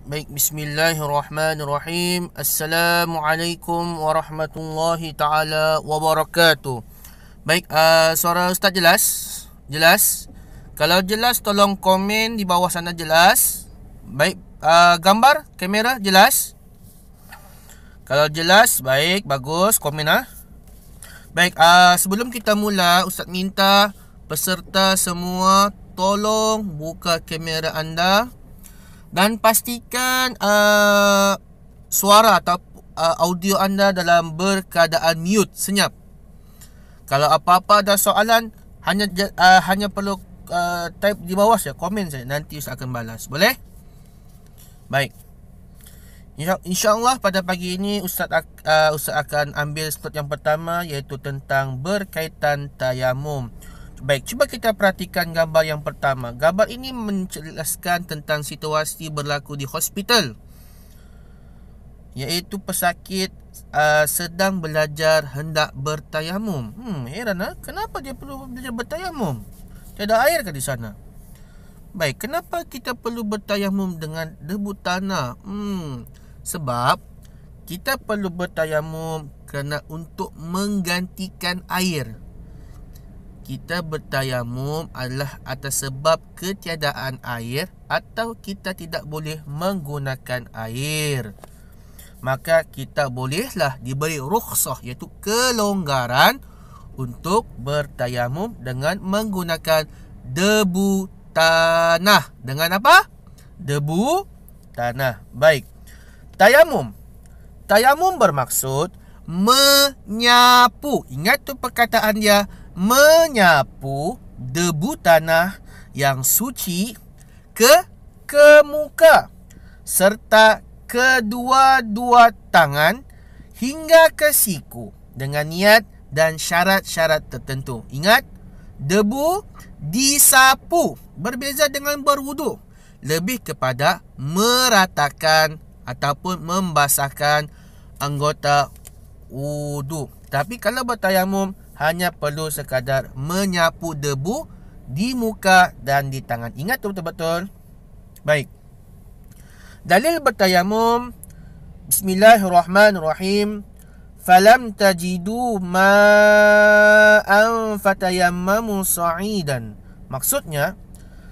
Baik, bismillahirrahmanirrahim. Assalamualaikum warahmatullahi taala wabarakatuh. Baik, suara Ustaz jelas? Jelas? Kalau jelas tolong komen di bawah sana jelas. Baik, gambar kamera jelas? Kalau jelas, baik, bagus, komen Baik, sebelum kita mula, Ustaz minta peserta semua tolong buka kamera anda dan pastikan suara atau audio anda dalam berkeadaan mute, senyap. Kalau apa-apa ada soalan, hanya perlu type di bawah saja, komen saja, nanti Ustaz akan balas. Boleh? Baik. InsyaAllah pada pagi ini Ustaz akan ambil slot yang pertama, iaitu tentang berkaitan tayamum. Baik, cuba kita perhatikan gambar yang pertama. Gambar ini menjelaskan tentang situasi berlaku di hospital, iaitu pesakit sedang belajar hendak bertayamum. Heran kenapa dia perlu belajar bertayamum? Tiada air ke di sana? Baik, kenapa kita perlu bertayamum dengan debu tanah? Sebab kita perlu bertayamum kerana untuk menggantikan air. Kita bertayamum adalah atas sebab ketiadaan air atau kita tidak boleh menggunakan air. Maka kita bolehlah diberi rukhsah, iaitu kelonggaran untuk bertayamum dengan menggunakan debu tanah. Dengan apa? Debu tanah. Baik. Tayamum. Tayamum bermaksud menyapu. Ingat tu perkataan dia, menyapu debu tanah yang suci ke muka serta kedua-dua tangan hingga ke siku dengan niat dan syarat-syarat tertentu. Ingat, debu disapu, berbeza dengan berwuduk, lebih kepada meratakan ataupun membasahkan anggota wuduk. Tapi kalau bertayamum, hanya perlu sekadar menyapu debu di muka dan di tangan. Ingat tu betul-betul. Baik. Dalil bertayamum, bismillahirrahmanirrahim. Falam tajidu ma'an fatayammamu sa'idan. Maksudnya,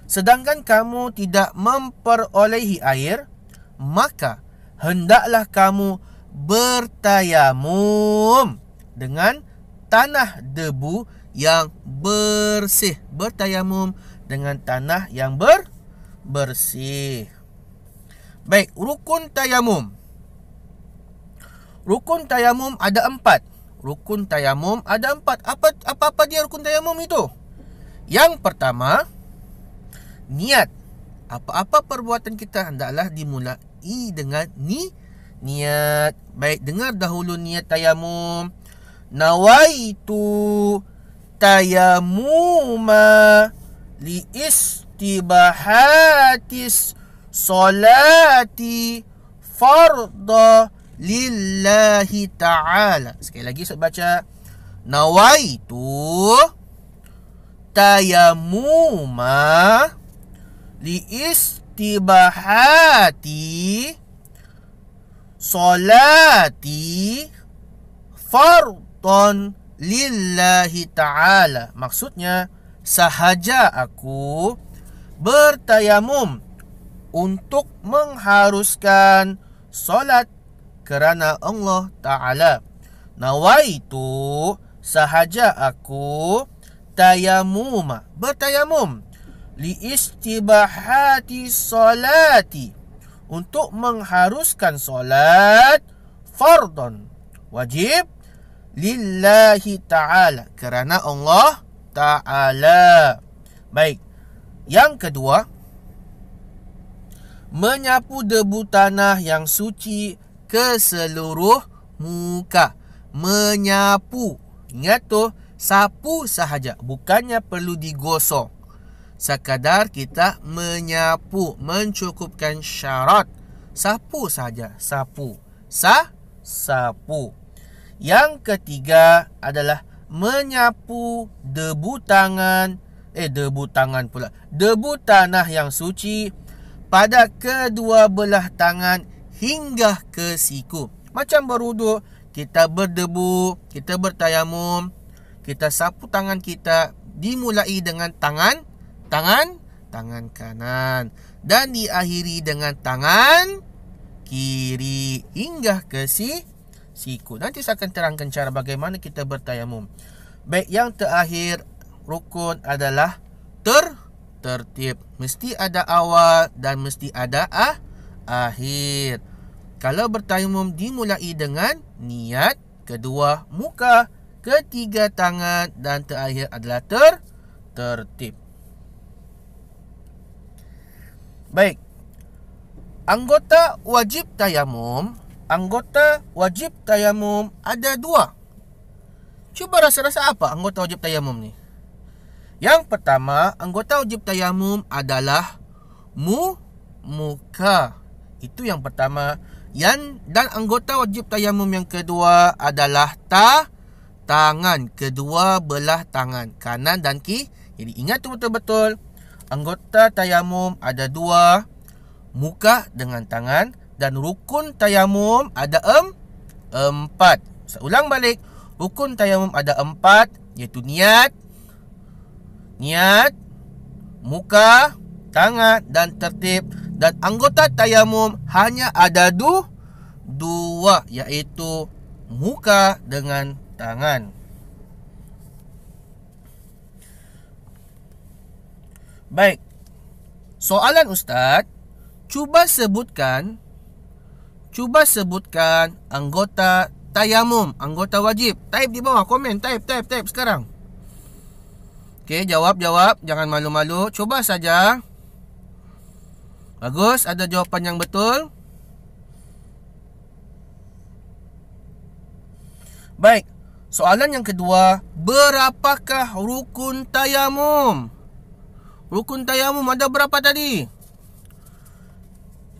sedangkan kamu tidak memperolehi air, maka hendaklah kamu bertayamum dengan tanah debu yang bersih. Bertayamum dengan tanah yang bersih. Baik, rukun tayamum. Rukun tayamum ada 4. Rukun tayamum ada 4. Apa dia rukun tayamum itu? Yang pertama, niat. Apa-apa perbuatan kita hendaklah dimulai dengan niat. Baik, dengar dahulu niat tayamum. Nawaitu tayamuma li istibahatis solati farda lillahi ta'ala. Sekali lagi saya baca. Nawaitu tayamuma li istibahati solati fardon lillahi ta'ala. Maksudnya, sahaja aku bertayamum untuk mengharuskan solat kerana Allah Ta'ala. Nawaitu, sahaja aku tayamuma, bertayamum, li istibahati solati, untuk mengharuskan solat fardon, wajib, lillahi ta'ala, kerana Allah Ta'ala. Baik. Yang kedua, menyapu debu tanah yang suci ke seluruh muka. Menyapu. Ingat tu, sapu sahaja, bukannya perlu digosok. Sekadar kita menyapu, mencukupkan syarat. Sapu saja, sapu. Sapu. Yang ketiga adalah menyapu debu tanah yang suci pada kedua belah tangan hingga ke siku. Macam berwuduk, kita berdebu, kita bertayamum, kita sapu tangan kita, dimulai dengan tangan kanan dan diakhiri dengan tangan kiri hingga ke siku. Nanti saya akan terangkan cara bagaimana kita bertayamum. Baik, yang terakhir rukun adalah tertib. Mesti ada awal dan mesti ada akhir. Kalau bertayamum dimulai dengan niat, kedua muka, ketiga tangan dan terakhir adalah tertib. Baik. Anggota wajib tayamum ada dua. Cuba rasa-rasa apa anggota wajib tayamum ni? Yang pertama, anggota wajib tayamum adalah muka. Itu yang pertama. Dan anggota wajib tayamum yang kedua adalah tangan, kedua belah tangan, kanan dan kiri. Jadi ingat tu betul-betul. Anggota tayamum ada dua, muka dengan tangan, dan rukun tayamum ada 4. Saya ulang balik. Rukun tayamum ada 4, iaitu niat, muka, tangan dan tertib. Dan anggota tayamum hanya ada dua, iaitu muka dengan tangan. Baik. Soalan Ustaz, cuba sebutkan anggota tayamum, anggota wajib. Type di bawah komen, type sekarang. Okey, jawab, jangan malu-malu. Cuba saja. Bagus, ada jawapan yang betul. Baik. Soalan yang kedua, berapakah rukun tayamum? Rukun tayamum ada berapa tadi?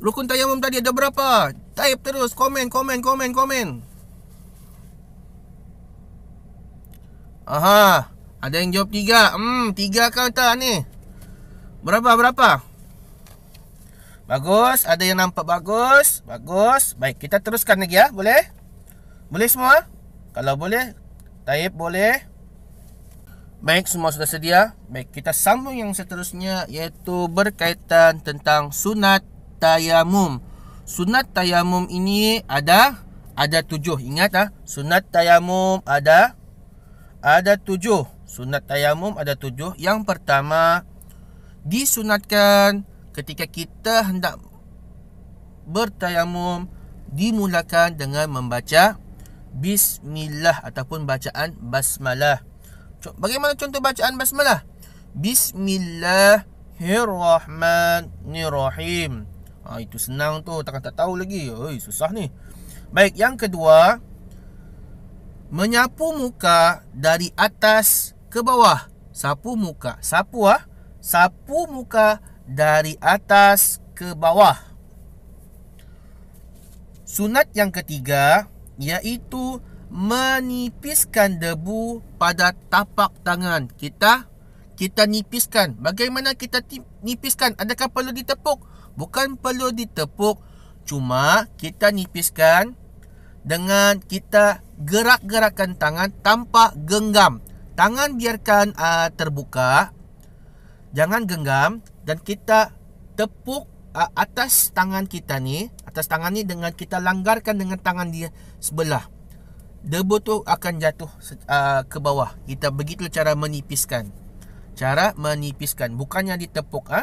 Rukun tayamum tadi ada berapa? Type terus, komen. Aha, ada yang jawab 3. 3 kan tak ni? Berapa? Bagus, ada yang nampak bagus. Baik, kita teruskan lagi ya, boleh? Boleh semua? Kalau boleh, type boleh. Baik, semua sudah sedia. Baik, kita sambung yang seterusnya, iaitu berkaitan tentang sunat tayamum. Sunat tayamum ini ada 7. Ingat sunat tayamum ada 7. Sunat tayamum ada 7. Yang pertama, disunatkan ketika kita hendak bertayamum dimulakan dengan membaca bismillah ataupun bacaan basmalah. Bagaimana contoh bacaan basmalah? Bismillahirrahmanirrahim. Itu senang tu, takkan tak tahu lagi. Susah ni. Baik, yang kedua, menyapu muka dari atas ke bawah. Sapu muka. Sapu muka dari atas ke bawah. Sunat yang ketiga, iaitu menipiskan debu pada tapak tangan. Kita nipiskan. Bagaimana kita nipiskan? Adakah perlu ditepuk? Bukan perlu ditepuk. Cuma kita nipiskan dengan kita gerak-gerakkan tangan tanpa genggam. Tangan biarkan terbuka, jangan genggam, dan kita tepuk atas tangan kita ni. Atas tangan ni dengan kita langgarkan dengan tangan dia sebelah. Debu tu akan jatuh ke bawah. Kita begitu cara menipiskan. Bukannya ditepuk.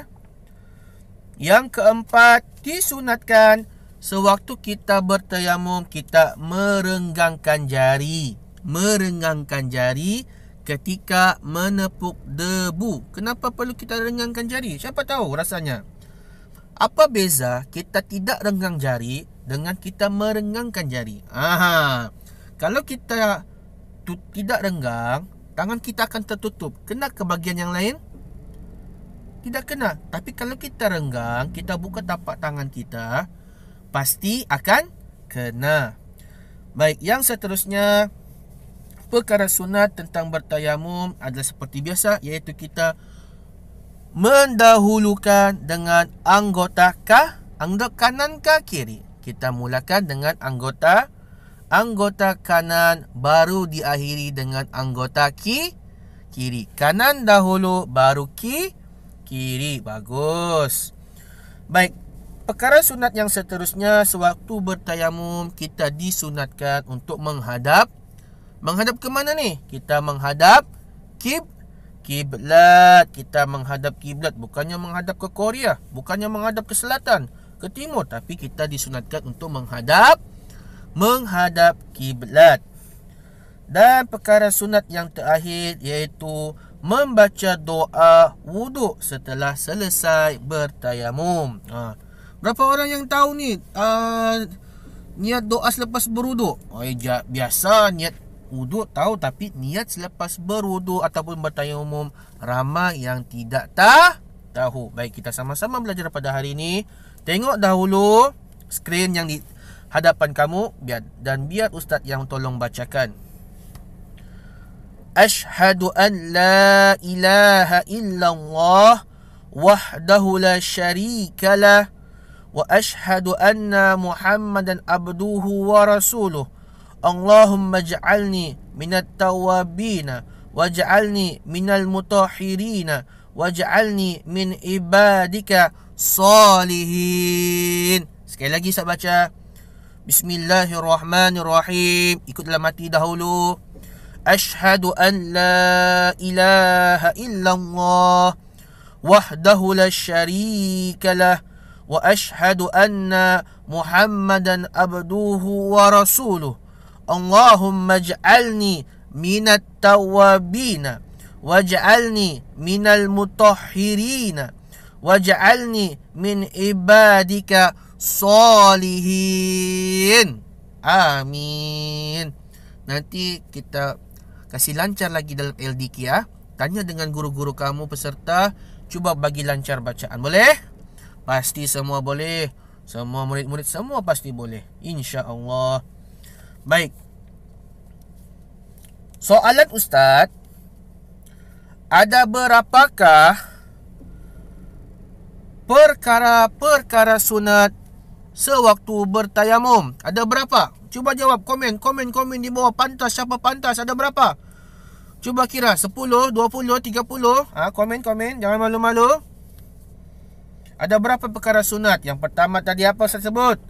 Yang keempat, disunatkan sewaktu kita bertayamum, kita merenggangkan jari ketika menepuk debu. Kenapa perlu kita renggangkan jari? Siapa tahu rasanya. Apa beza kita tidak renggang jari dengan kita merenggangkan jari? Kalau kita tidak renggang, tangan kita akan tertutup. Kena ke bahagian yang lain? Tidak kena. Tapi kalau kita renggang, kita buka tapak tangan kita, pasti akan kena. Baik, yang seterusnya, perkara sunat tentang bertayamum adalah seperti biasa, iaitu kita mendahulukan dengan anggota kanan ke kiri. Kita mulakan dengan anggota kanan, baru diakhiri dengan anggota kiri. Kanan dahulu, baru kiri. Bagus. Baik, perkara sunat yang seterusnya, sewaktu bertayamum kita disunatkan untuk menghadap ke mana ni? Kita menghadap kiblat. Kita menghadap kiblat, bukannya menghadap ke Korea, bukannya menghadap ke selatan, ke timur, tapi kita disunatkan untuk menghadap kiblat. Dan perkara sunat yang terakhir iaitu membaca doa wuduk setelah selesai bertayamum. Berapa orang yang tahu ni niat doa selepas berwuduk? Biasa niat wuduk tahu, tapi niat selepas berwuduk ataupun bertayamum ramai yang tidak tahu. Baik, kita sama-sama belajar pada hari ini. Tengok dahulu skrin yang di hadapan kamu biar ustaz yang tolong bacakan. Ashhadu an la ilaha illallah wahdahu la syarika lah wa ashhadu anna Muhammadan abduhu wa rasuluh. Allahumma ij'alni minat tawabina waj'alni minal mutahhirina waj'alni min ibadika salihin. Sekali lagi saya baca. Bismillahirrahmanirrahim. Ikut dalam hati dahulu. Ashhadu an la ilaha illallah wahdahu la syarika lah wa ashhadu anna Muhammadan abduhu wa rasuluh. Allahumma ij'alni minat tawabina waj'alni minal mutahhirina waj'alni min ibadika salihin. Amin. Nanti kita kasih lancar lagi dalam LDK ya. Tanya dengan guru-guru kamu peserta, cuba bagi lancar bacaan. Boleh? Pasti semua boleh. Semua murid-murid semua pasti boleh, insya-Allah. Baik. Soalan ustaz, ada berapakah perkara sunat sewaktu bertayamum? Ada berapa? Cuba jawab, komen di bawah. Pantas, siapa pantas? Ada berapa? Cuba kira, 10, 20, 30. Komen, jangan malu-malu. Ada berapa perkara sunat? Yang pertama tadi apa saya sebut?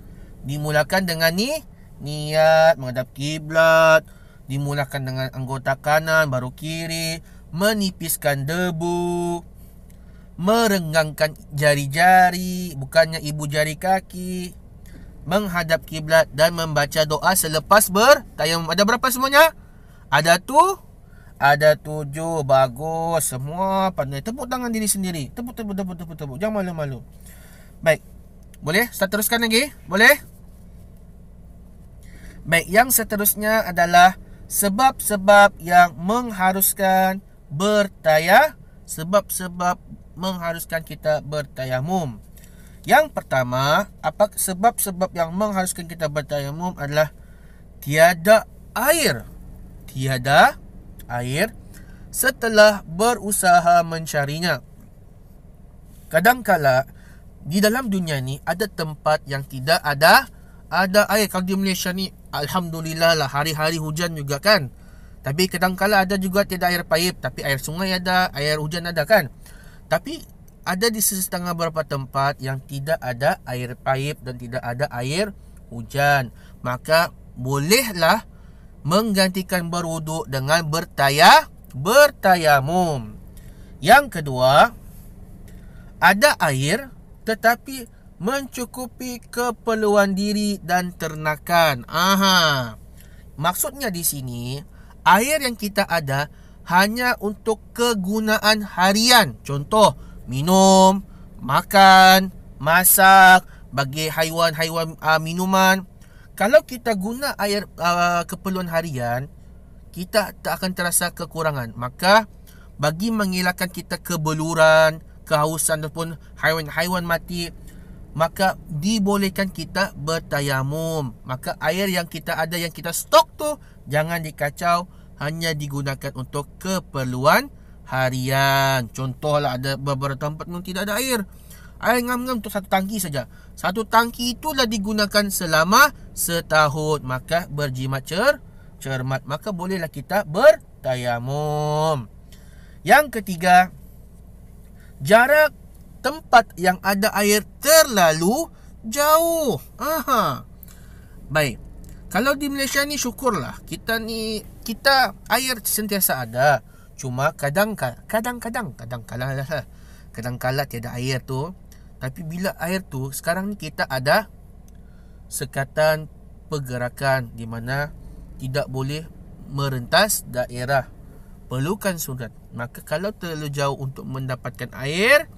Dimulakan dengan niat menghadap kiblat, dimulakan dengan anggota kanan baru kiri, menipiskan debu, merenggangkan jari-jari, bukannya ibu jari kaki, menghadap kiblat dan membaca doa selepas bertayamum. Ada berapa semuanya? Ada 7. Bagus, semua pandai. Tepuk tangan diri sendiri. Tepuk. Jangan malu-malu. Baik. Boleh? Start teruskan lagi? Boleh? Baik, yang seterusnya adalah sebab-sebab yang mengharuskan sebab-sebab mengharuskan kita bertayamum. Yang pertama, apa sebab-sebab yang mengharuskan kita bertayamum adalah tiada air setelah berusaha mencarinya. Kadangkala di dalam dunia ni ada tempat yang tidak ada air. Kalau di Malaysia ni alhamdulillah lah, hari-hari hujan juga kan. Tapi kadangkala ada juga tiada air paip, tapi air sungai ada, air hujan ada kan. Tapi ada di setengah beberapa tempat yang tidak ada air paip dan tidak ada air hujan. Maka bolehlah menggantikan berwuduk dengan bertayamum. Yang kedua, ada air tetapi mencukupi keperluan diri dan ternakan. Maksudnya di sini, air yang kita ada hanya untuk kegunaan harian. Contoh, minum, makan, masak, bagi haiwan-haiwan minuman. Kalau kita guna air keperluan harian, kita tak akan terasa kekurangan. Maka bagi mengelakkan kita kebeluran, kehausan ataupun haiwan-haiwan mati, maka dibolehkan kita bertayamum. Maka air yang kita ada, yang kita stok tu, jangan dikacau, hanya digunakan untuk keperluan harian. Contohlah ada beberapa tempat memang tidak ada air. Air ngam-ngam untuk satu tangki saja. Satu tangki itulah digunakan selama setahun. Maka berjimat cermat. Maka bolehlah kita bertayamum. Yang ketiga, jarak tempat yang ada air terlalu jauh. Baik. Kalau di Malaysia ni syukurlah. Kita air sentiasa ada. Cuma kadang-kadang tiada air tu. Tapi bila air tu, sekarang ni kita ada sekatan pergerakan di mana tidak boleh merentas daerah. Perlukan surat. Maka kalau terlalu jauh untuk mendapatkan air,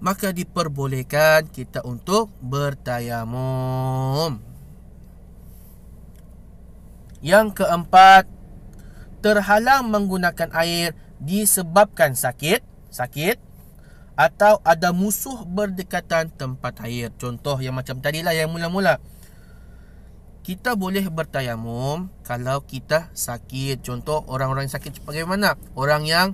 maka diperbolehkan kita untuk bertayamum. Yang keempat, terhalang menggunakan air disebabkan sakit atau ada musuh berdekatan tempat air. Contoh yang macam tadilah yang mula-mula. Kita boleh bertayamum kalau kita sakit. Contoh orang-orang yang sakit bagaimana? Orang yang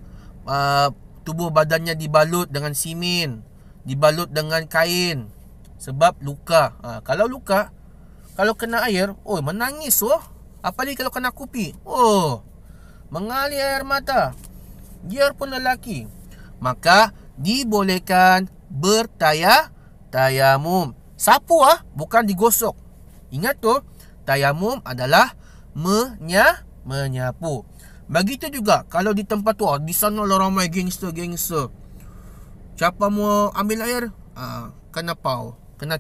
tubuh badannya dibalut dengan simen, dibalut dengan kain sebab luka. Kalau luka, kalau kena air, menangis Apalagi kalau kena kupi, mengalir air mata. Biarpun lelaki, maka dibolehkan bertayamum. Sapu bukan digosok. Ingat tu, tayamum adalah menyapu. Begitu juga kalau di tempat tu, di sana ramai gangster. Siapa mau ambil air, kena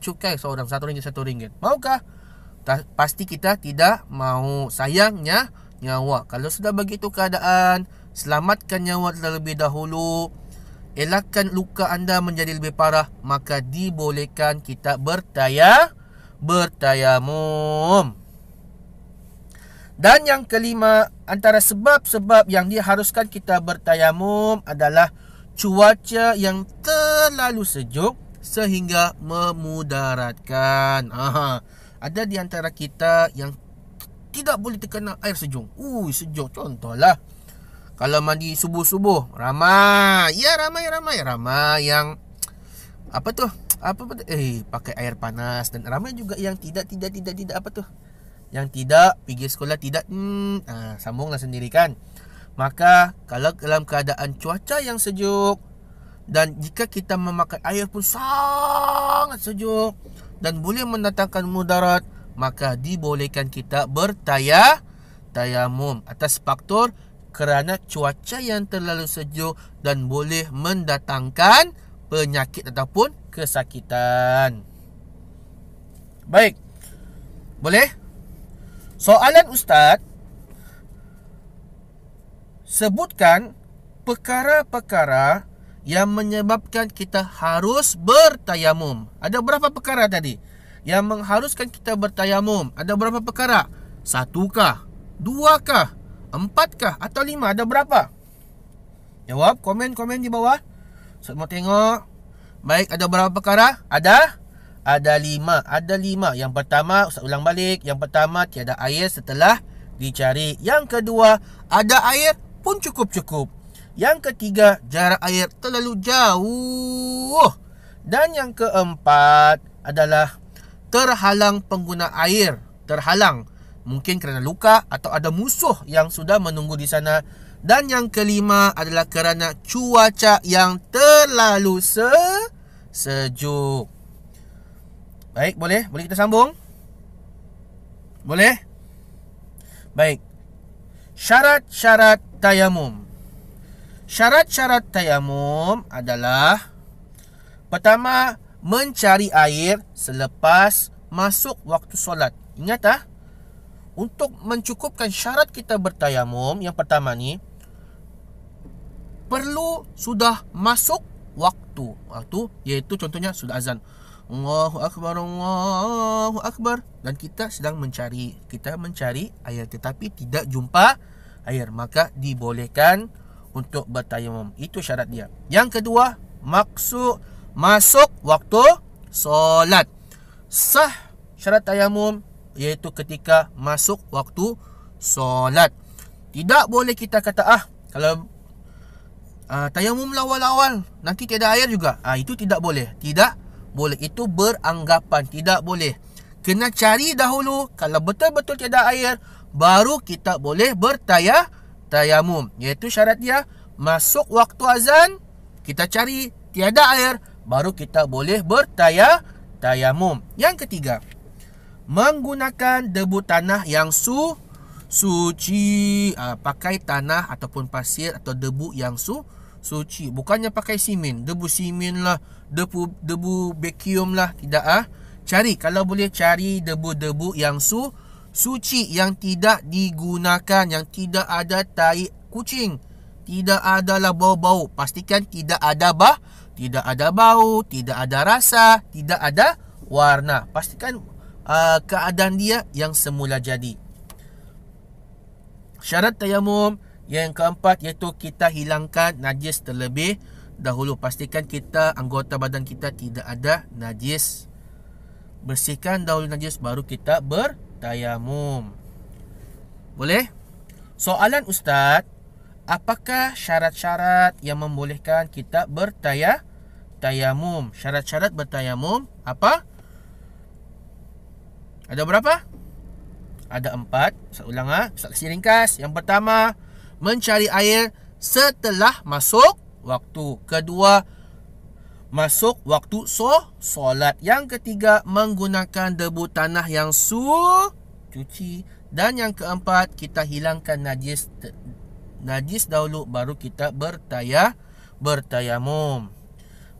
cukai seorang RM1. Maukah? Pasti kita tidak mau. Sayangnya nyawa. Kalau sudah begitu keadaan, selamatkan nyawa terlebih dahulu. Elakkan luka anda menjadi lebih parah. Maka dibolehkan kita bertayamum. Dan yang kelima, antara sebab-sebab yang diharuskan kita bertayamum adalah cuaca yang terlalu sejuk sehingga memudaratkan. Ada di antara kita yang tidak boleh terkena air sejuk. Sejuk. Contohlah, kalau mandi subuh-subuh, ramai yang pakai air panas, dan ramai juga yang tidak yang tidak pergi sekolah, sambunglah sendiri kan. Maka kalau dalam keadaan cuaca yang sejuk, dan jika kita memakai air pun sangat sejuk dan boleh mendatangkan mudarat, maka dibolehkan kita bertayamum atas faktor kerana cuaca yang terlalu sejuk dan boleh mendatangkan penyakit ataupun kesakitan. Baik. Boleh? Soalan Ustaz, sebutkan perkara-perkara yang menyebabkan kita harus bertayamum. Ada berapa perkara tadi yang mengharuskan kita bertayamum? Ada berapa perkara? 1 kah? 2 kah? 4 kah? Atau 5? Ada berapa? Jawab, komen di bawah. Saya mau tengok. Baik, ada berapa perkara? Ada 5. Ada 5. Yang pertama, Ustaz ulang balik. Yang pertama, tiada air setelah dicari. Yang kedua, ada air pun cukup. Yang ketiga, jarak air terlalu jauh. Dan yang keempat adalah terhalang pengguna air. Terhalang mungkin kerana luka atau ada musuh yang sudah menunggu di sana. Dan yang kelima adalah kerana cuaca yang terlalu sejuk. Baik, boleh kita sambung? Boleh? Baik. Syarat-syarat tayamum. Syarat-syarat tayamum adalah: pertama, mencari air selepas masuk waktu solat. Ingat untuk mencukupkan syarat kita bertayamum, yang pertama ni perlu sudah masuk waktu, iaitu contohnya sudah azan, Allahu Akbar, dan kita sedang mencari air tetapi tidak jumpa air, maka dibolehkan untuk bertayamum. Itu syarat dia. Yang kedua, masuk waktu solat. Sah syarat tayamum iaitu ketika masuk waktu solat. Tidak boleh kita kata kalau tayamum awal-awal nanti tiada air juga, itu tidak boleh. Tidak boleh, itu beranggapan, tidak boleh. Kena cari dahulu, kalau betul-betul tiada air, baru kita boleh bertayamum. Iaitu syarat dia, masuk waktu azan, kita cari tiada air, baru kita boleh bertayamum. Yang ketiga, menggunakan debu tanah yang suci. Pakai tanah ataupun pasir atau debu yang suci. Bukannya pakai simen, debu simen lah, debu vacuum lah. Tidak. Cari, kalau boleh cari debu-debu yang suci, yang tidak digunakan, yang tidak ada tai kucing, tidak adalah bau-bau. Pastikan tidak ada tidak ada bau, tidak ada rasa, tidak ada warna. Pastikan keadaan dia yang semula jadi. Syarat tayamum yang keempat iaitu kita hilangkan najis terlebih dahulu. Pastikan anggota badan kita tidak ada najis. Bersihkan dahulu najis, baru kita bertayamum. Boleh? Soalan Ustaz, apakah syarat-syarat yang membolehkan kita bertayamum? Syarat-syarat bertayamum apa? Ada berapa? Ada 4. Saya ulang Ustaz kasih ringkas. Yang pertama, mencari air setelah masuk waktu. Kedua, masuk waktu solat. Yang ketiga, menggunakan debu tanah yang suci. Dan yang keempat, kita hilangkan najis dahulu, baru kita bertayamum.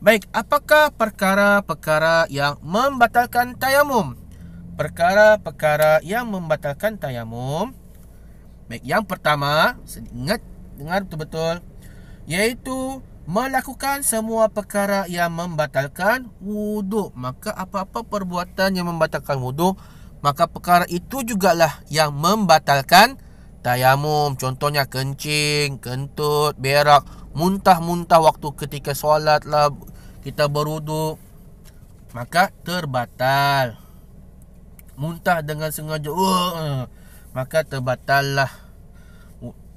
Baik, apakah perkara-perkara yang membatalkan tayamum? Perkara-perkara yang membatalkan tayamum. Baik, yang pertama, dengar betul-betul, iaitu melakukan semua perkara yang membatalkan wuduk. Maka apa-apa perbuatan yang membatalkan wuduk, maka perkara itu jugalah yang membatalkan tayamum. Contohnya kencing, kentut, berak, muntah-muntah waktu ketika solat lah, kita berwuduk, maka terbatal. Muntah dengan sengaja, maka terbatallah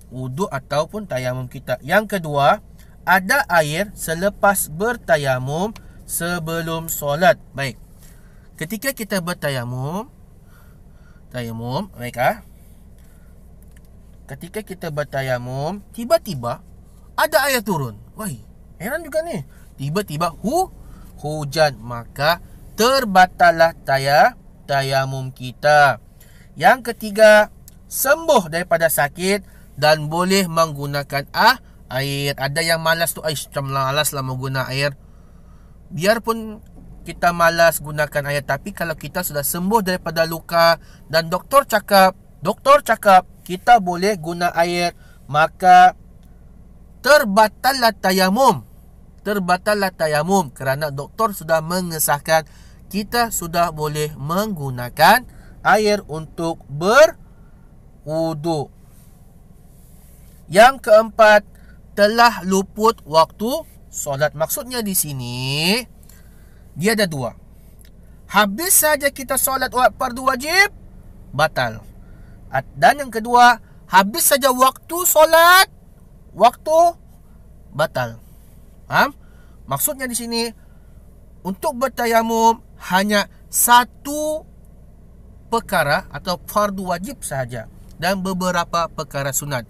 wuduk ataupun tayamum kita. Yang kedua, ada air selepas bertayamum sebelum solat. Baik, ketika kita bertayamum, baik, ketika kita bertayamum, tiba-tiba ada air turun. Wah, heran juga ni. Tiba-tiba hujan, maka terbatallah tayamum kita. Yang ketiga, sembuh daripada sakit dan boleh menggunakan air. Ada yang malas tu, macam malas lah menggunakan air. Biarpun kita malas gunakan air, tapi kalau kita sudah sembuh daripada luka dan doktor cakap kita boleh guna air, maka terbatallah tayamum kerana doktor sudah mengesahkan kita sudah boleh menggunakan air untuk berwuduk. Yang keempat, telah luput waktu solat. Maksudnya di sini dia ada 2. Habis saja kita solat fardu wajib, batal. Dan yang kedua, habis saja waktu solat, batal. Faham? Maksudnya di sini untuk bertayamum hanya satu perkara atau fardu wajib sahaja dan beberapa perkara sunat.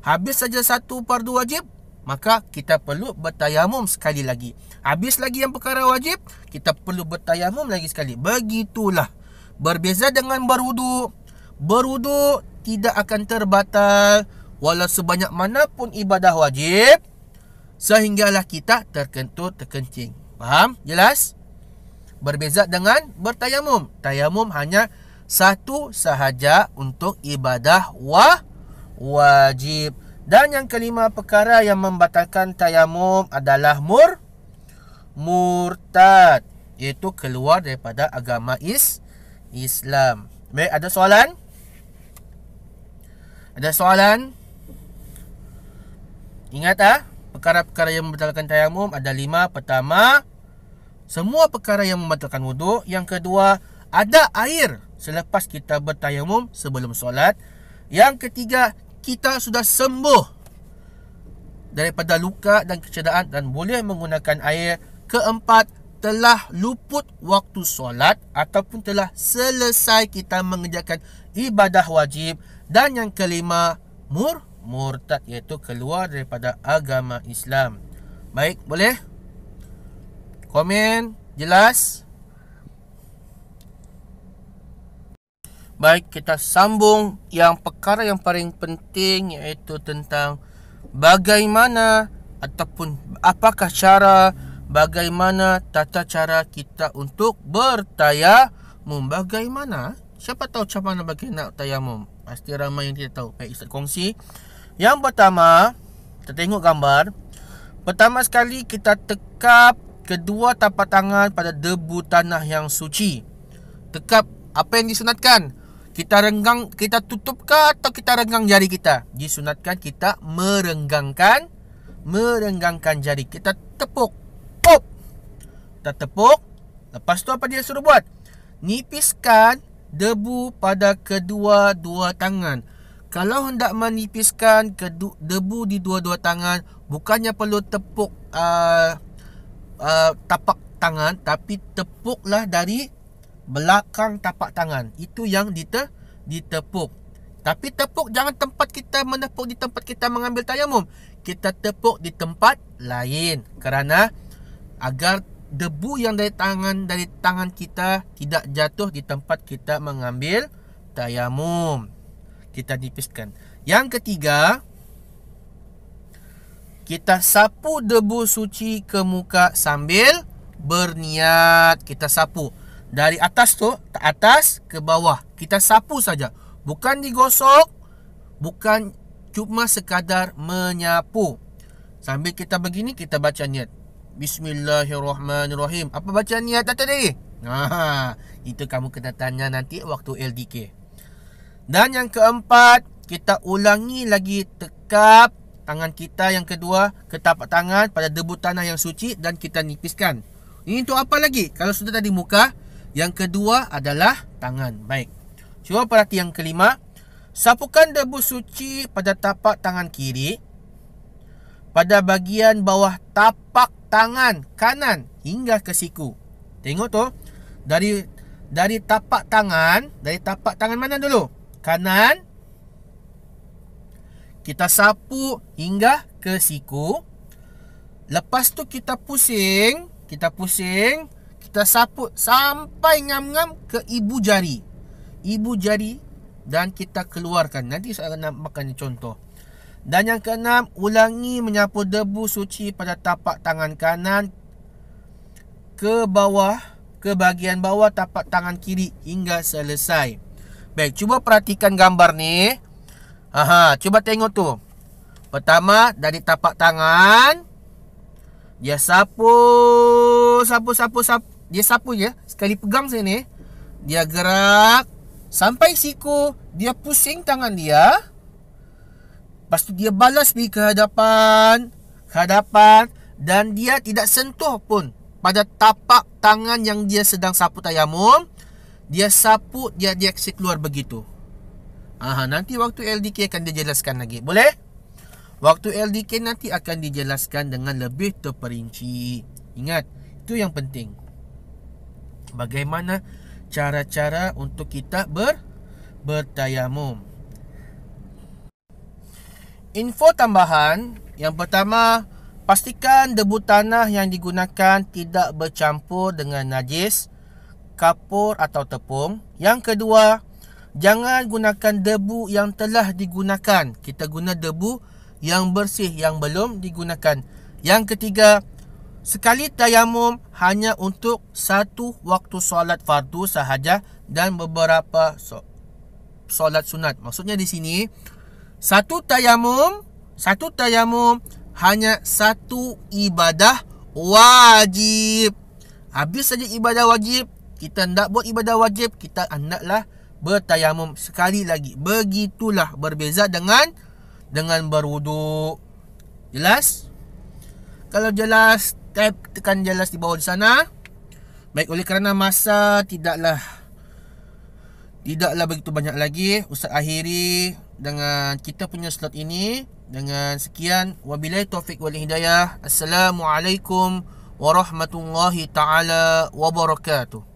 Habis saja satu fardu wajib, maka kita perlu bertayamum sekali lagi. Habis lagi yang perkara wajib, kita perlu bertayamum lagi sekali. Begitulah. Berbeza dengan berwuduk. Berwuduk tidak akan terbatal walau sebanyak manapun ibadah wajib, sehinggalah kita terkencing. Faham? Jelas? Berbeza dengan bertayamum. Tayamum hanya satu sahaja untuk ibadah wajib. Dan yang kelima, perkara yang membatalkan tayamum adalah murtad, iaitu keluar daripada agama Islam. Baik, ada soalan? Ada soalan? Ingat perkara-perkara yang membatalkan tayamum ada 5. Pertama, semua perkara yang membatalkan wuduk. Yang kedua, ada air selepas kita bertayamum sebelum solat. Yang ketiga, kita sudah sembuh daripada luka dan kecederaan dan boleh menggunakan air. Keempat, telah luput waktu solat ataupun telah selesai kita mengerjakan ibadah wajib. Dan yang kelima, murtad, iaitu keluar daripada agama Islam. Baik, boleh? Komen, jelas? Baik, kita sambung yang perkara yang paling penting, iaitu tentang bagaimana ataupun apakah cara, bagaimana tata cara kita untuk bertayamum. Bagaimana? Siapa tahu macam mana bagi nak tayamum? Pasti ramai yang tidak tahu. Baik, Ustaz kongsi. Yang pertama, kita tengok gambar. Pertama sekali, kita tekap kedua tapak tangan pada debu tanah yang suci. Tekap apa yang disunatkan? Kita renggang, kita tutupkah atau kita renggang jari kita? Disunatkan kita merenggangkan jari. Kita tepuk. Pop. Kita tepuk. Lepas tu apa dia suruh buat? Nipiskan debu pada kedua-dua tangan. Kalau hendak menipiskan debu di dua-dua tangan, bukannya perlu tepuk tapak tangan, tapi tepuklah dari belakang tapak tangan. Itu yang ditepuk. Tapi tepuk jangan tempat kita menepuk di tempat kita mengambil tayamum. Kita tepuk di tempat lain, kerana agar debu yang dari tangan kita tidak jatuh di tempat kita mengambil tayamum. Kita nipiskan. Yang ketiga, kita sapu debu suci ke muka sambil berniat. Kita sapu dari atas tu, atas ke bawah. Kita sapu saja. Bukan digosok, bukan cuma sekadar menyapu. Sambil kita begini, kita baca niat. Bismillahirrahmanirrahim. Apa baca niat tadi? Itu kamu kena tanya nanti waktu LDK. Dan yang keempat, kita ulangi lagi tekap tangan kita yang kedua ke tapak tangan pada debu tanah yang suci dan kita nipiskan. Ini untuk apa lagi? Kalau sudah tadi muka, yang kedua adalah tangan. Baik. Cuba perhati yang kelima. Sapukan debu suci pada tapak tangan kiri, pada bahagian bawah tapak tangan kanan hingga ke siku. Tengok tu. Dari tapak tangan, mana dulu? Kanan. Kita sapu hingga ke siku. Lepas tu kita pusing, kita sapu sampai ngam-ngam ke ibu jari. Dan kita keluarkan. Nanti saya akan makan contoh. Dan yang keenam, ulangi menyapu debu suci pada tapak tangan kanan ke bawah, ke bahagian bawah tapak tangan kiri hingga selesai. Baik, cuba perhatikan gambar ni. Cuba tengok tu. Pertama, dari tapak tangan, dia sapu. Dia sapu je. Sekali pegang sini, dia gerak sampai siku. Dia pusing tangan dia. Lepas tu dia balas pergi ke hadapan. Dan dia tidak sentuh pun pada tapak tangan yang dia sedang sapu tayamum. Dia sapu, dia keluar begitu. Nanti waktu LDK akan dijelaskan lagi. Boleh? Waktu LDK nanti akan dijelaskan dengan lebih terperinci. Ingat, itu yang penting. Bagaimana cara-cara untuk kita bertayamum. Info tambahan. Yang pertama, pastikan debu tanah yang digunakan tidak bercampur dengan najis, kapur atau tepung. Yang kedua, jangan gunakan debu yang telah digunakan. Kita guna debu yang bersih yang belum digunakan. Yang ketiga, sekali tayamum hanya untuk satu waktu solat fardu sahaja dan beberapa solat sunat. Maksudnya di sini satu tayamum hanya satu ibadah wajib. Habis saja ibadah wajib, kita hendak buat ibadah wajib, kita hendaklah bertayamum sekali lagi. Begitulah, berbeza dengan berwuduk. Jelas? Kalau jelas, tekan jelas di bawah di sana. Baik, oleh kerana masa tidaklah Tidaklah begitu banyak lagi. Ustaz akhiri dengan kita punya slot ini dengan sekian. Wabillahi taufik wal hidayah. Assalamualaikum warahmatullahi taala wabarakatuh.